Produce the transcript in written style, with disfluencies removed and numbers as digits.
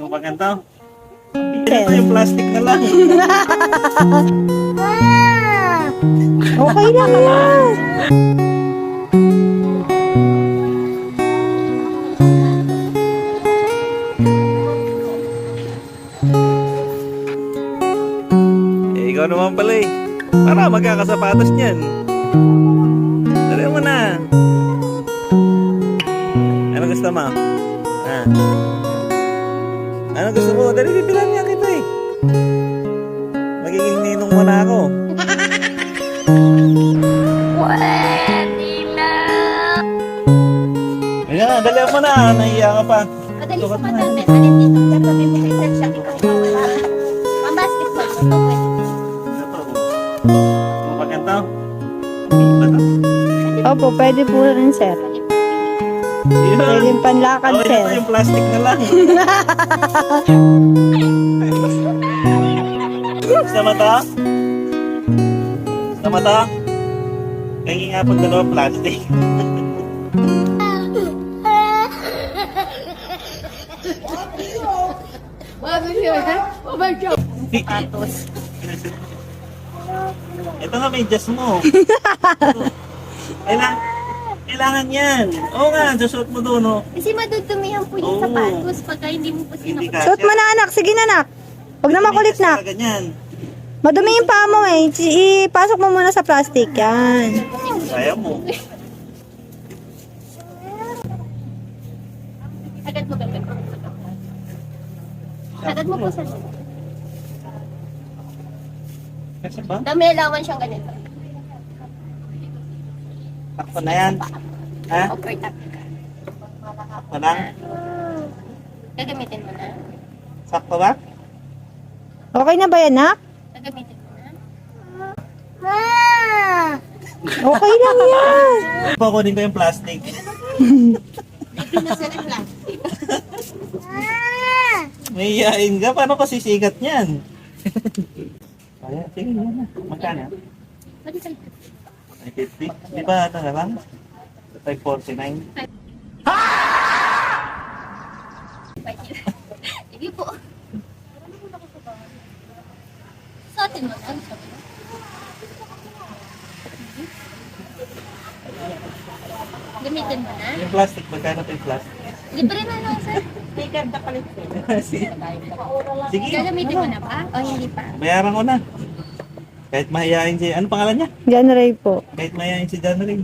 Yung pagkanto. Ito pa yung plastic na lang. Okay lang yan. Ikaw naman pala eh. Para magkakasapatos niyan. Dali mo na. Ano gusto mo? Ah. Ano gusto mo? Dali, bibilan niya kita eh. Magiging ninong mo na ako. Ayan, dali mo na. Nahiya ka pa. Madali sa madami. Alin dito. Sabi mo kay Sir, siya ikaw wala. Ang basketball. Ito pwede. Ano pagkanto? Iba to? Opo, pwede po rin, sir. Pwede yung panlakad, Oh, sir. ito yung plastic na lang. Sa mata? Sa mata? Kaya nga pag dalawa plastic. Patos. Ito nga may adjust mo. Kailangan yan. Oo nga, susuot mo doon. Oh. Kasi madudumihan po yung Oo. sapatos pagka hindi mo po Hindi sinakot. ka. Suot mo na, anak. Sige na, anak. Huwag na makulit, na. Ganyan. Madumi yung paa mo eh. Ipasok mo muna sa plastic. Yan. Kaya mo. Agad mo gagawin. Agad mo po sa Kasi ba? dami lawan siyang ganito. Takpo na yan. Ha? Upper top. Takpo na? Gagamitin mo na. Sakto ba? Okay na ba yan, anak? Gagamitin mo na. Okay lang yan. Kukunin ko yung plastic. Pinasa ng plastic. May iyain ka. Paano ka sisikat niyan? Ayan, sige yan na. Magkano? Pwede sa'yo. 950? Di ba ito na lang? 549? Pwede. Sige po. Suotin mo na. Gamitin mo na. Yung plastic, magkano ito yung plastic? Libre na lang, sir. Sige. Gagamitin mo na ba? O hindi pa? Bayaran ko na. Kahit mahihain si... Ano pangalan niya? John Ray po. Kahit mahihain si John Ring.